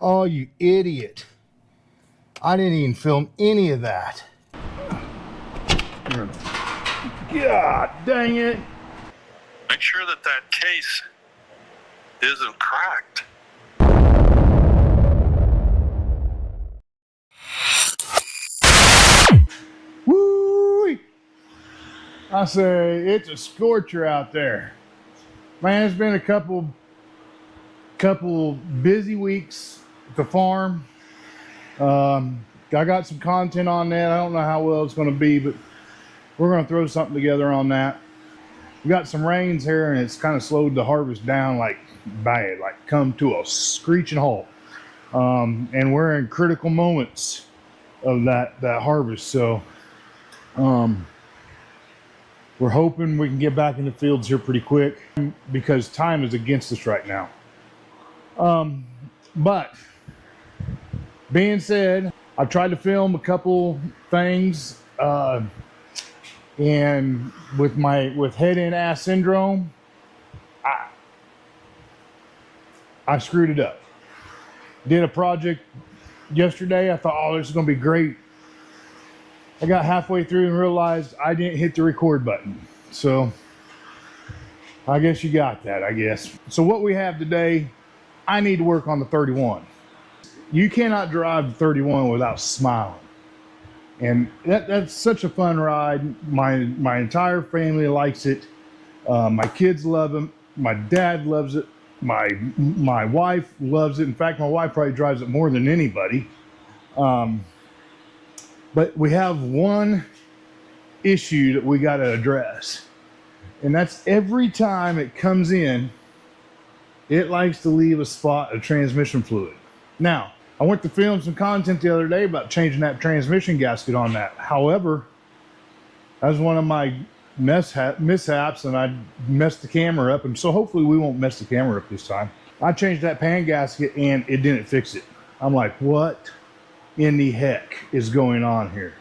Oh, you idiot. I didn't even film any of that. God dang it. Make sure that that case isn't cracked. Woo! I say it's a scorcher out there. Man, it's been a couple busy weeks at the farm. I got some content on that. I don't know how well it's going to be, but we're going to throw something together on that. We got some rains here, and it's kind of slowed the harvest down like bad, like come to a screeching halt. And we're in critical moments of that harvest. So we're hoping we can get back in the fields here pretty quick because time is against us right now. But being said, I've tried to film a couple things, and with head and ass syndrome, I screwed it up. Did a project yesterday. I thought, oh, this is gonna be great. I got halfway through and realized I didn't hit the record button. So I guess you got that, I guess. So what we have today, I need to work on the 31. You cannot drive the 31 without smiling. And that's such a fun ride. My entire family likes it. My kids love them. My dad loves it. My wife loves it. In fact, my wife probably drives it more than anybody. But we have one issue that we got to address. And that's every time it comes in, it likes to leave a spot of transmission fluid. Now, I went to film some content the other day about changing that transmission gasket on that. However, that was one of my mishaps, and I messed the camera up. And so hopefully we won't mess the camera up this time. I changed that pan gasket and it didn't fix it. I'm like, what in the heck is going on here?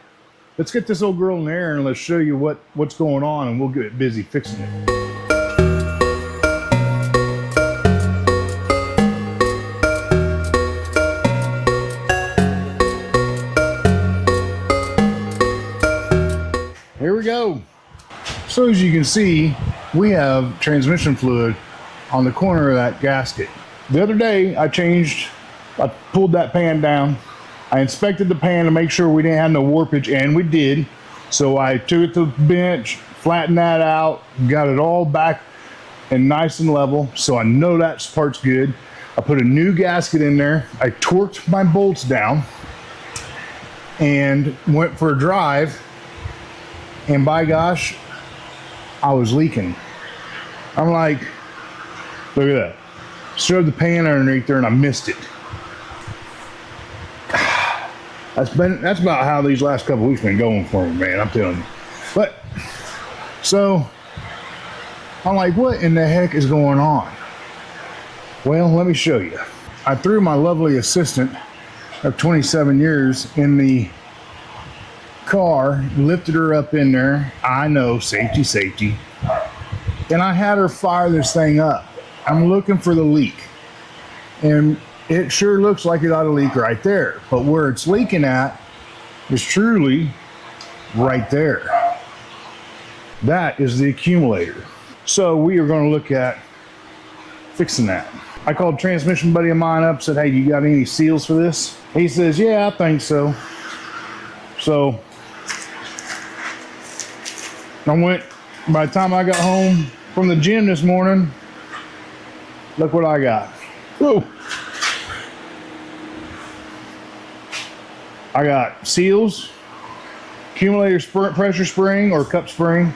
Let's get this old girl in there and let's show you what's going on, and we'll get busy fixing it. Here we go. So as you can see, we have transmission fluid on the corner of that gasket. The other day I pulled that pan down. I inspected the pan to make sure we didn't have no warpage, and we did. So I took it to the bench, flattened that out, got it all back and nice and level. So I know that part's good. I put a new gasket in there. I torqued my bolts down and went for a drive. And by gosh, I was leaking. I'm like, look at that. Shoved the pan underneath there and I missed it. That's about how these last couple weeks been going for me, man, I'm telling you. But, so, I'm like, what in the heck is going on? Well, let me show you. I threw my lovely assistant of 27 years in the car, lifted her up in there. I know, safety. And I had her fire this thing up. I'm looking for the leak. And it sure looks like it ought to leak right there. But where it's leaking at is truly right there. That is the accumulator. So we are going to look at fixing that. I called a transmission buddy of mine up, said, hey, you got any seals for this? He says, yeah, I think so. So by the time I got home from the gym this morning, look what I got. Whoa. I got seals, accumulator pressure spring or cup spring,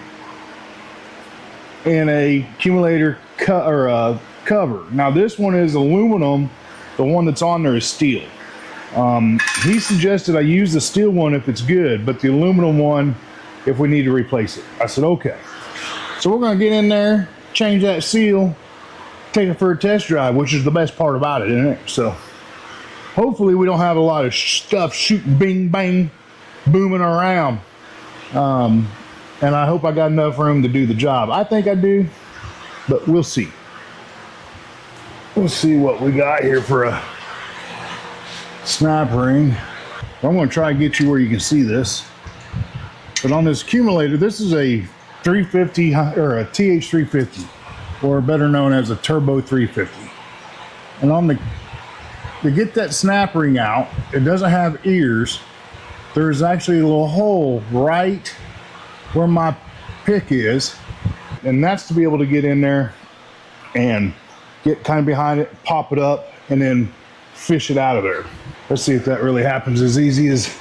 and a accumulator cover. Now this one is aluminum. The one that's on there is steel. He suggested I use the steel one if it's good, but the aluminum one if we need to replace it. I said, okay. So we're gonna get in there, change that seal, take it for a test drive, which is the best part about it, isn't it? So hopefully we don't have a lot of stuff shooting bing bang booming around. And I hope I got enough room to do the job. I think I do, but we'll see. We'll see what we got here for a snap ring. I'm going to try to get you where you can see this. But on this accumulator, this is a 350 or a TH350, or better known as a Turbo 350. And on the to get that snap ring out, it doesn't have ears. There's actually a little hole right where my pick is, and that's to be able to get in there and get kind of behind it, pop it up, and then fish it out of there. Let's see if that really happens as easy as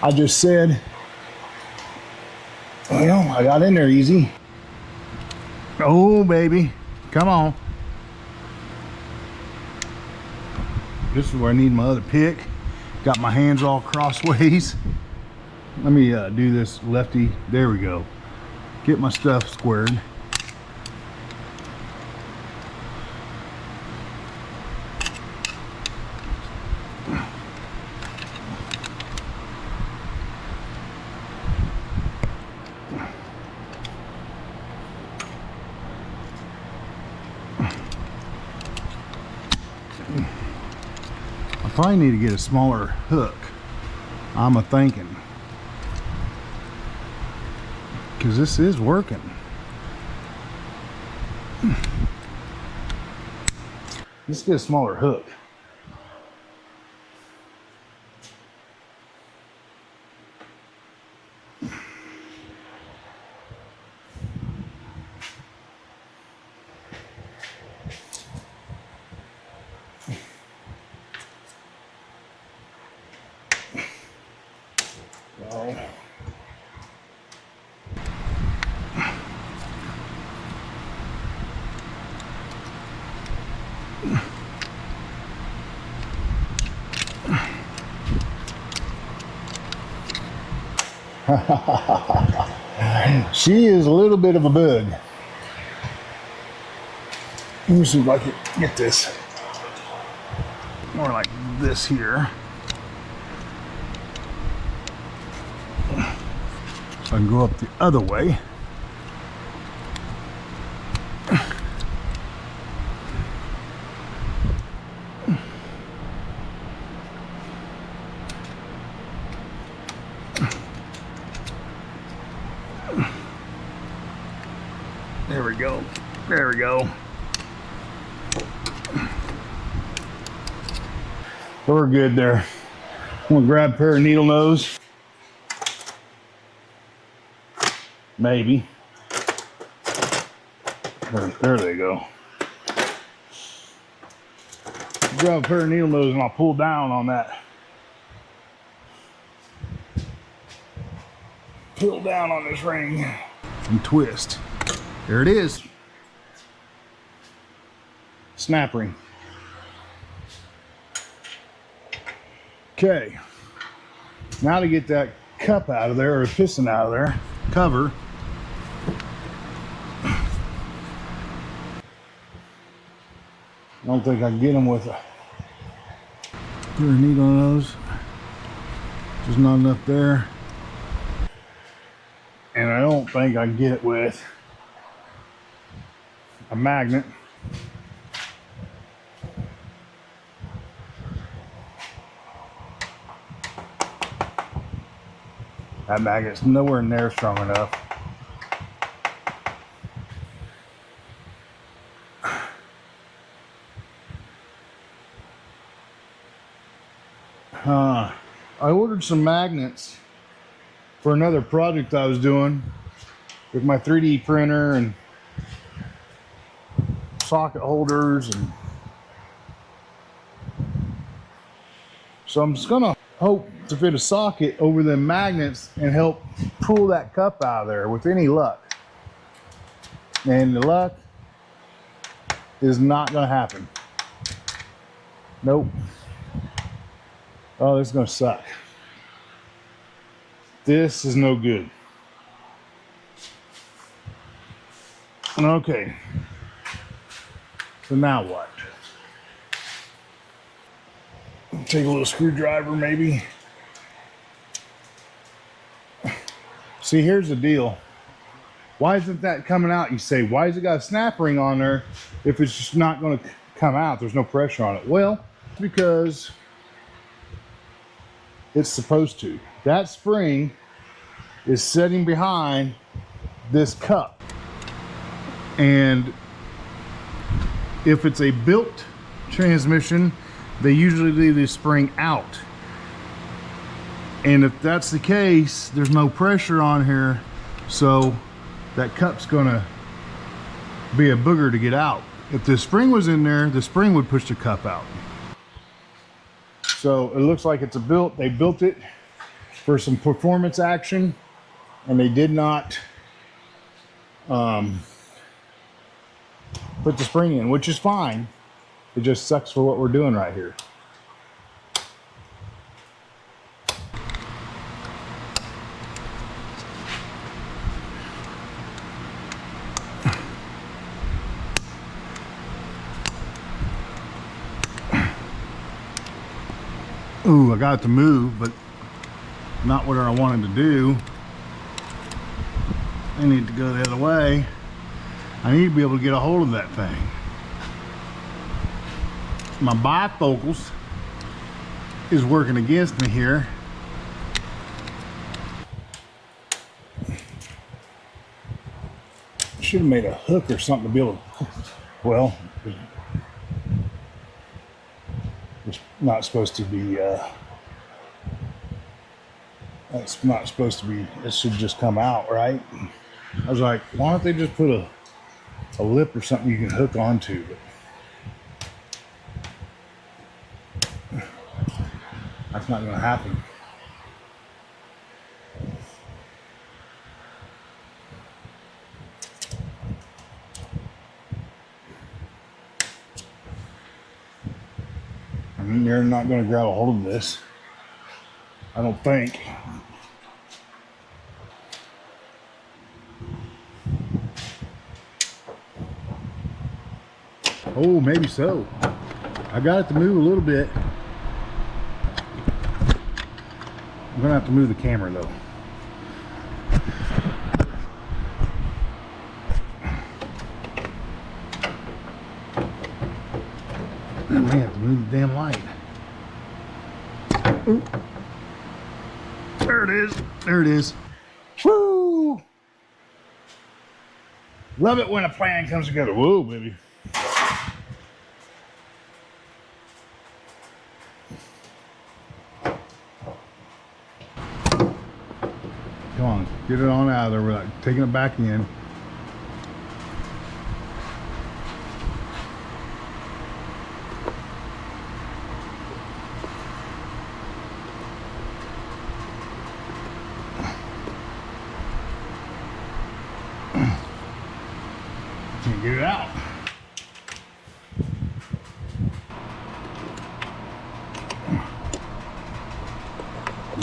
I just said. Well, I got in there easy. Oh, baby, come on. This is where I need my other pick. Got my hands all crossways. Let me do this lefty. There we go. Get my stuff squared. I probably need to get a smaller hook. I'm a thinking, because this is working. Let's get a smaller hook. She is a little bit of a bug. Let me see if I can get this more like this here. So I can go up the other way. There we go. There we go. We're good there. I'm gonna grab a pair of needle nose. Maybe. There they go. Grab a pair of needle nose and I'll pull down on that. Pull down on this ring and twist. There it is. Snap ring. Okay. Now to get that cup out of there, or piston out of there, cover. I don't think I can get them with a needle nose. Just not enough there. And I don't think I can get it with a magnet. That magnet's nowhere near strong enough. I ordered some magnets for another project I was doing with my 3D printer and socket holders, and so I'm just gonna hope to fit a socket over the magnets and help pull that cup out of there with any luck. And the luck is not gonna happen. Nope. Oh, this is gonna suck. This is no good. Okay. So now what? Take a little screwdriver maybe. See, here's the deal. Why isn't that coming out? You say, why has it got a snap ring on there if it's just not going to come out? There's no pressure on it. Well, because it's supposed to. That spring is sitting behind this cup. And if it's a built transmission, they usually leave this spring out. And if that's the case, there's no pressure on here, so that cup's gonna be a booger to get out. If the spring was in there, the spring would push the cup out. So it looks like it's they built it for some performance action, and they did not put the spring in, which is fine. It just sucks for what we're doing right here. Ooh, I got it to move, but not what I wanted to do. I need to go the other way. I need to be able to get a hold of that thing. My bifocals is working against me here. Should have made a hook or something to be able to, well, it's not supposed to be, that's not supposed to be, it should just come out, right? I was like, why don't they just put a lip or something you can hook onto? But that's not going to happen. I mean, you're not going to grab a hold of this, I don't think. Oh, maybe so. I got it to move a little bit. I'm gonna have to move the camera though. I may have to move the damn light. Ooh. There it is. There it is. Woo! Love it when a plan comes together. Whoa, baby. Come on, get it on out of there without taking it back in. Can't get it out.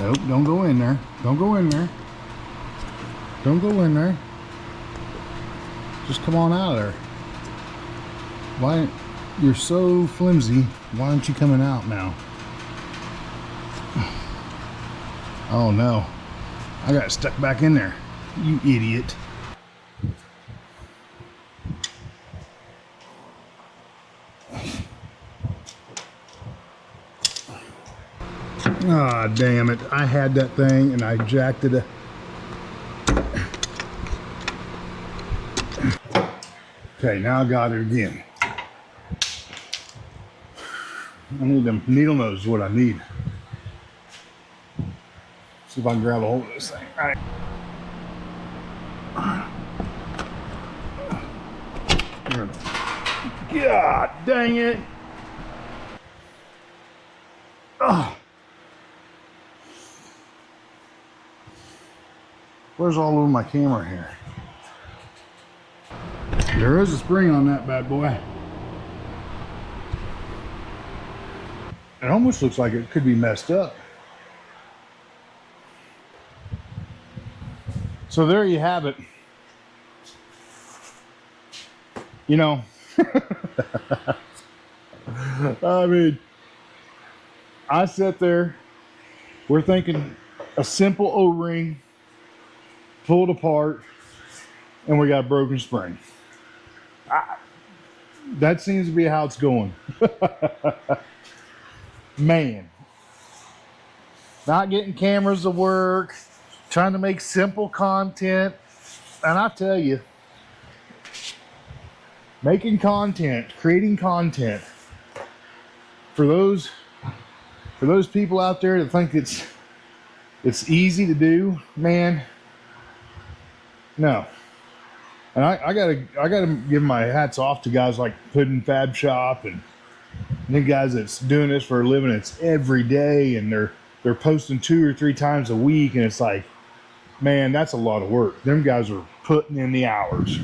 Nope, don't go in there. Don't go in there. Don't go in there. Just come on out of there. Why? You're so flimsy. Why aren't you coming out now? Oh no. I got stuck back in there. You idiot. Ah, damn it. I had that thing and I jacked it. Okay, now I got it again. I need them needle nose is what I need. See if I can grab a hold of this thing. All right. God dang it. Oh. Where's all over my camera here? There is a spring on that bad boy. It almost looks like it could be messed up. So there you have it. You know, I mean, I sat there, we're thinking a simple O-ring, pulled apart, and we got a broken spring. That seems to be how it's going. Man. not getting cameras to work, trying to make simple content. And I tell you, making content, creating content for those people out there that think it's easy to do, man. No. And I gotta give my hats off to guys like Puddin' Fab Shop and the guys that's doing this for a living. It's every day, and they're posting 2 or 3 times a week, and it's like, man, that's a lot of work. Them guys are putting in the hours.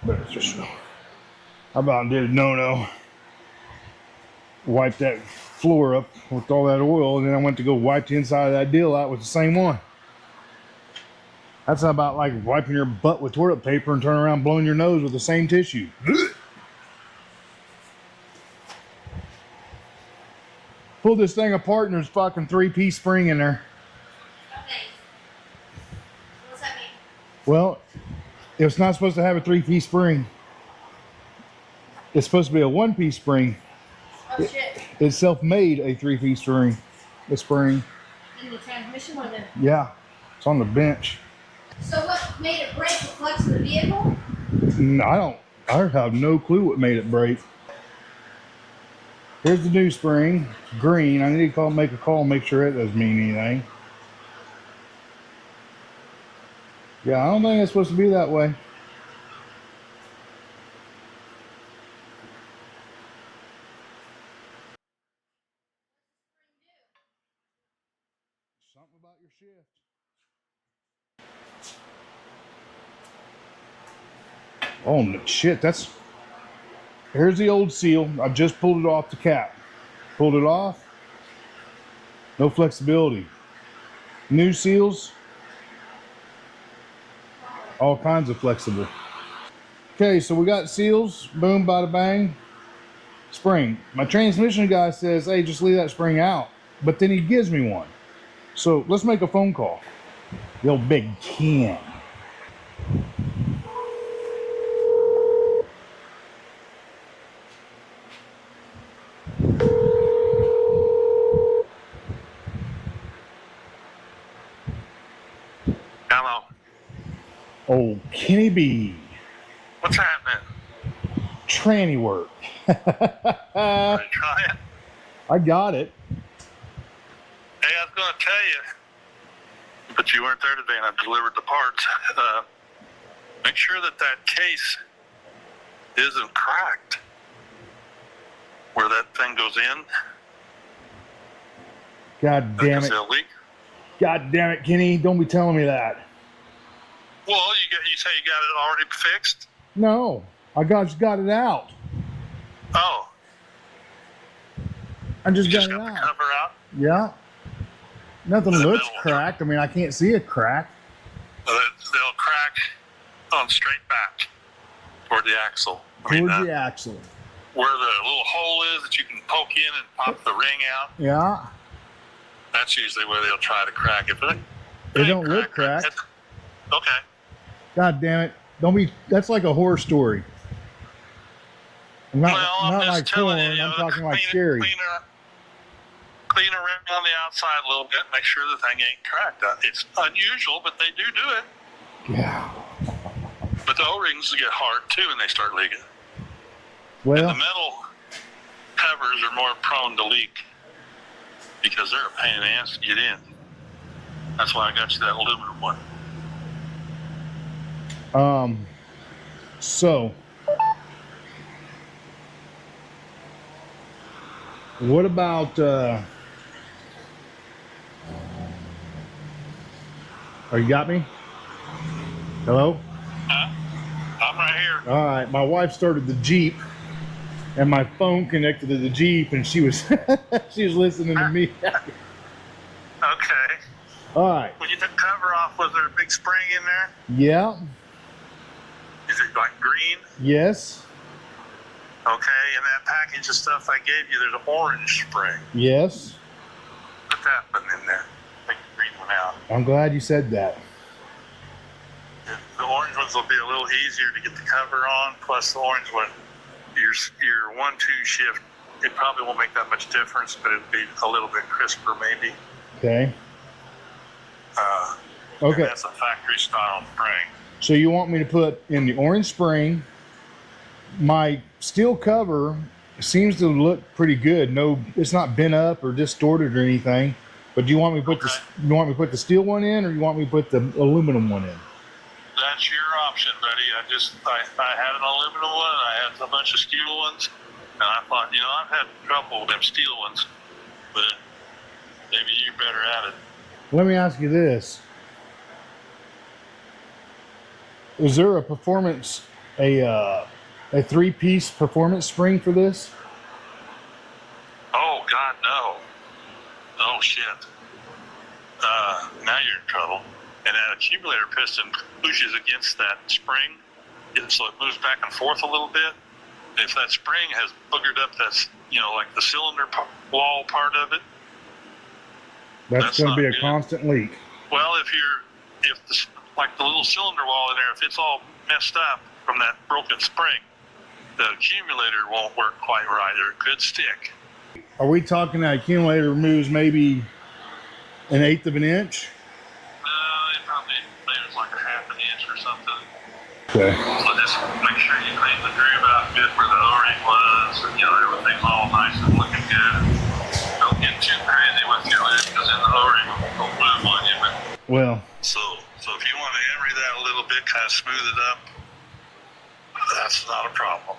But it's just, I about did a no-no. Wiped that floor up with all that oil, and then I went to go wipe the inside of that deal out with the same one. That's about like wiping your butt with toilet paper and turning around blowing your nose with the same tissue. Pull this thing apart and there's fucking 3-piece spring in there. Okay. What's that mean? Well, it's not supposed to have a 3-piece spring. It's supposed to be a 1-piece spring. Oh shit. It's self-made a 3-piece spring. The spring. In the transmission or the... Yeah, it's on the bench. So what made it break? The flex of the vehicle? I have no clue what made it break. Here's the new spring, green. I need to make a call, make sure it doesn't mean anything. Yeah, I don't think it's supposed to be that way. Something about your shift. Oh no, shit, here's the old seal. I just pulled it off the cap. Pulled it off. No flexibility. New seals. All kinds of flexible. Okay, so we got seals. Boom, bada bang. Spring. My transmission guy says, hey, just leave that spring out. But then he gives me one. So let's make a phone call. The old Big Ken. Hello. Old Kenny B. What's happening? Tranny work. Are you trying? I got it. Hey, I was going to tell you, but you weren't there today, and I delivered the parts. Make sure that case isn't cracked where that thing goes in. God damn it. Leak. God damn it, Kenny. Don't be telling me that. Well, you say you got it already fixed? No, I just got it out. Oh. I just You got just it got the out. cover out? Yeah. Nothing The looks middle. cracked. I mean, I can't see a crack. They'll crack on straight back toward the axle. Towards the axle. Where the little hole is that you can poke in and pop the ring out. Yeah. That's usually where they'll try to crack it. But It don't look cracked. Okay. God damn it. Don't be, that's like a horror story. Not, Well, I'm not just like telling porn, you, I'm talking like scary. Clean around on the outside a little bit, make sure the thing ain't cracked. It's unusual, but they do it. Yeah. But the O-rings get hard too when they start leaking. And Well, the metal covers are more prone to leak because they're a pain in the ass to get in. That's why I got you that aluminum one. so what about oh, you got me? Hello? Huh? I'm right here. All right, my wife started the Jeep and my phone connected to the Jeep and she was she was listening to me. Okay. All right. When you took the cover off, was there a big spring in there? Yeah. Is it like green? Yes. Okay, in that package of stuff I gave you, there's an orange spring. Yes. Put that one in there. Take the green one out. I'm glad you said that. The orange ones will be a little easier to get the cover on. Plus, the orange one, your 1-2 shift, it probably won't make that much difference, but it'll be a little bit crisper maybe. Okay. Okay. That's a factory style spring. So you want me to put in the orange spring? My steel cover seems to look pretty good. No, it's not bent up or distorted or anything. But do you want me to put the steel one in, or you want me to put the aluminum one in? That's your option, buddy. I had an aluminum one, and I had a bunch of steel ones, and I thought, I've had trouble with them steel ones, but maybe you're better at it. Let me ask you this. Is there a performance, a 3-piece performance spring for this? Oh, God, no. Oh, shit. Now you're in trouble. And that accumulator piston pushes against that spring, so it moves back and forth a little bit. If that spring has boogered up, that's, like the cylinder wall part of it. That's going to be a constant leak. Well, like the little cylinder wall in there, if it's all messed up from that broken spring, the accumulator won't work quite right, or it could stick. Are we talking that accumulator moves maybe 1/8 of an inch? It probably moves like 1/2 inch or something. Okay. So just make sure you clean the groove out good where the O-ring was, and everything's all nice and looking good. Don't get too crazy with your lid, because then the O-ring will move on you. Well. So if you want to emery that a little bit, kind of smooth it up, that's not a problem.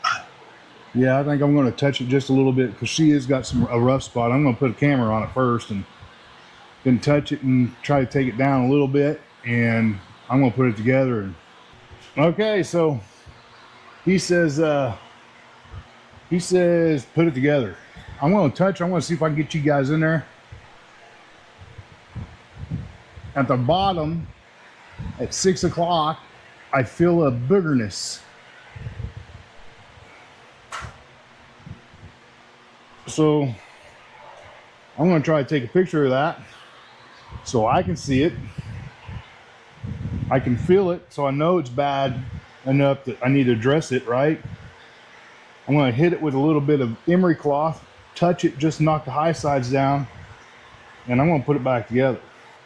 Yeah, I think I'm going to touch it just a little bit, because she has got a rough spot. I'm going to put a camera on it first and then touch it and try to take it down a little bit, and I'm going to put it together. And okay, so he says put it together. I'm going to see if I can get you guys in there. At the bottom, at 6 o'clock, I feel a boogerness. So I'm going to try to take a picture of that so I can see it. I can feel it, so I know it's bad enough that I need to address it, right? I'm going to hit it with a little bit of emery cloth, touch it, just knock the high sides down, and I'm going to put it back together.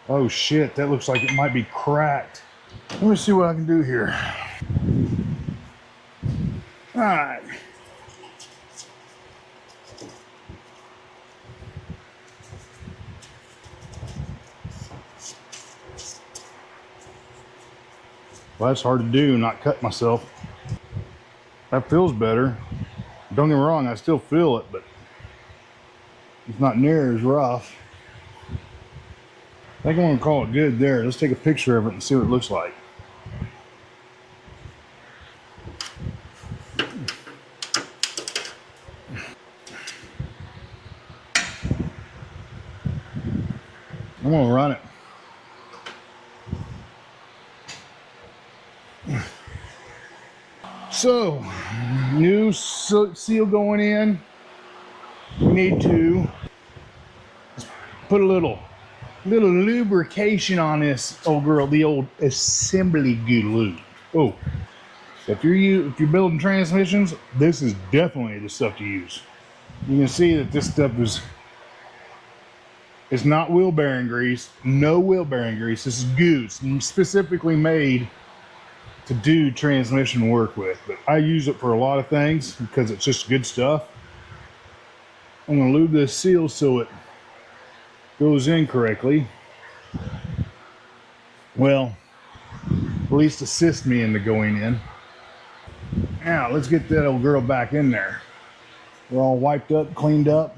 Oh shit, that looks like it might be cracked. Let me see what I can do here. All right. Well, that's hard to do, not cut myself. That feels better. Don't get me wrong, I still feel it, but it's not near as rough. I think I'm gonna call it good there. Let's take a picture of it and see what it looks like. I'm gonna run it. So, new seal going in. We need to put a little lubrication on this old girl, the old assembly glue. Oh, if you're building transmissions, this is definitely the stuff to use. You can see that this stuff it's not wheel bearing grease, no wheel bearing grease. This is goo, specifically made to do transmission work with, but I use it for a lot of things because it's just good stuff. I'm going to lube this seal so it goes in correctly. Well, at least assist me into going in. Now let's get that old girl back in there. We're all wiped up, cleaned up.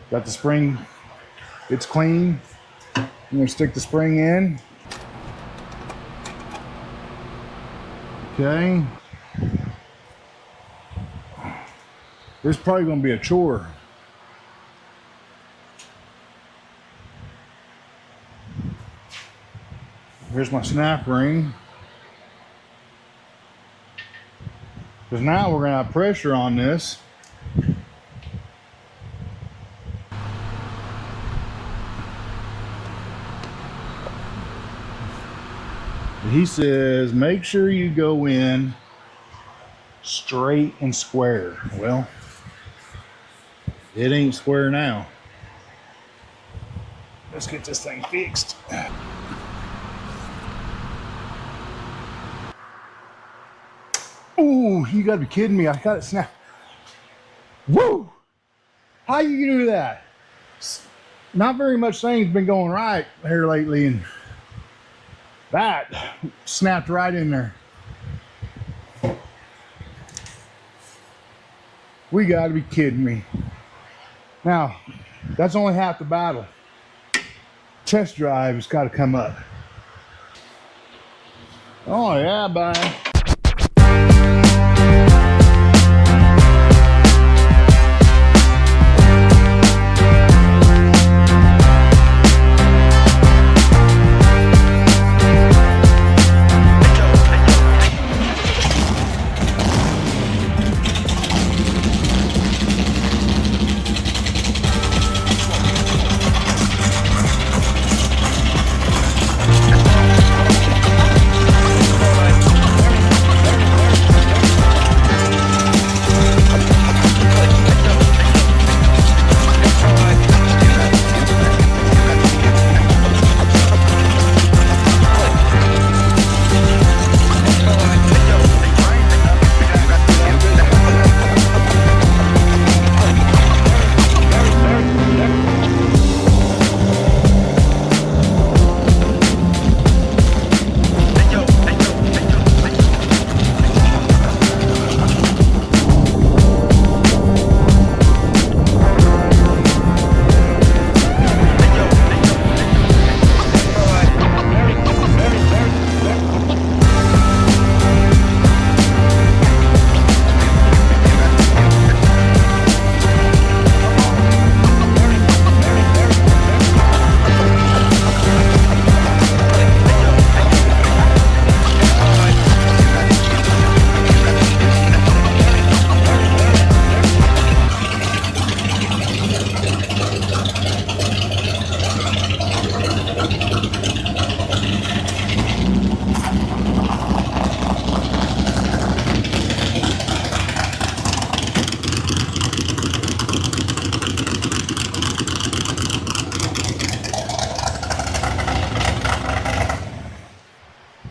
Got the spring. It's clean. I'm going to stick the spring in. Okay. This is probably going to be a chore. Here's my snap ring. Because now we're going to have pressure on this. He says, make sure you go in straight and square. Well, it ain't square now. Let's get this thing fixed. Ooh, you gotta be kidding me. I got it snapped. Woo! How you do that? Not very much things been going right here lately, and that snapped right in there. We gotta be kidding me. Now, that's only half the battle. Test drive has got to come up. Oh yeah, bye.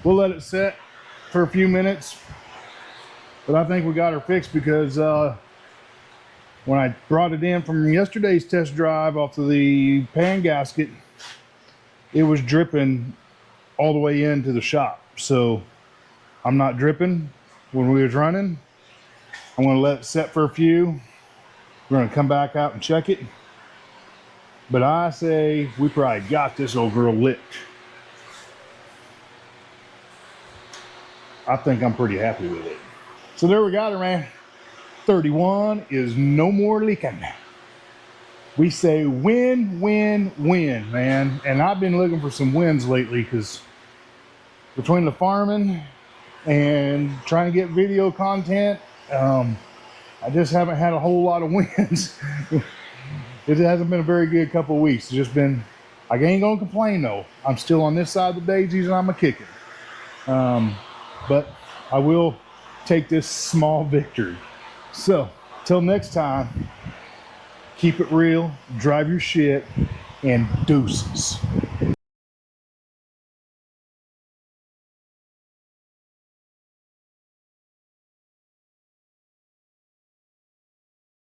We'll let it sit for a few minutes, but I think we got her fixed because when I brought it in from yesterday's test drive off of the pan gasket, it was dripping all the way into the shop. So I'm not dripping when we was running. I'm gonna let it set for a few. We're gonna come back out and check it. But I say we probably got this old girl licked. I think I'm pretty happy with it. So there we got her, man. 31 is no more leaking. We say win, win, win, man. And I've been looking for some wins lately because between the farming and trying to get video content, I just haven't had a whole lot of wins. It hasn't been a very good couple of weeks. It's just been, I ain't gonna complain though. I'm still on this side of the daisies and I'm a kicking. But I will take this small victory. So, till next time, keep it real, drive your shit, and deuces.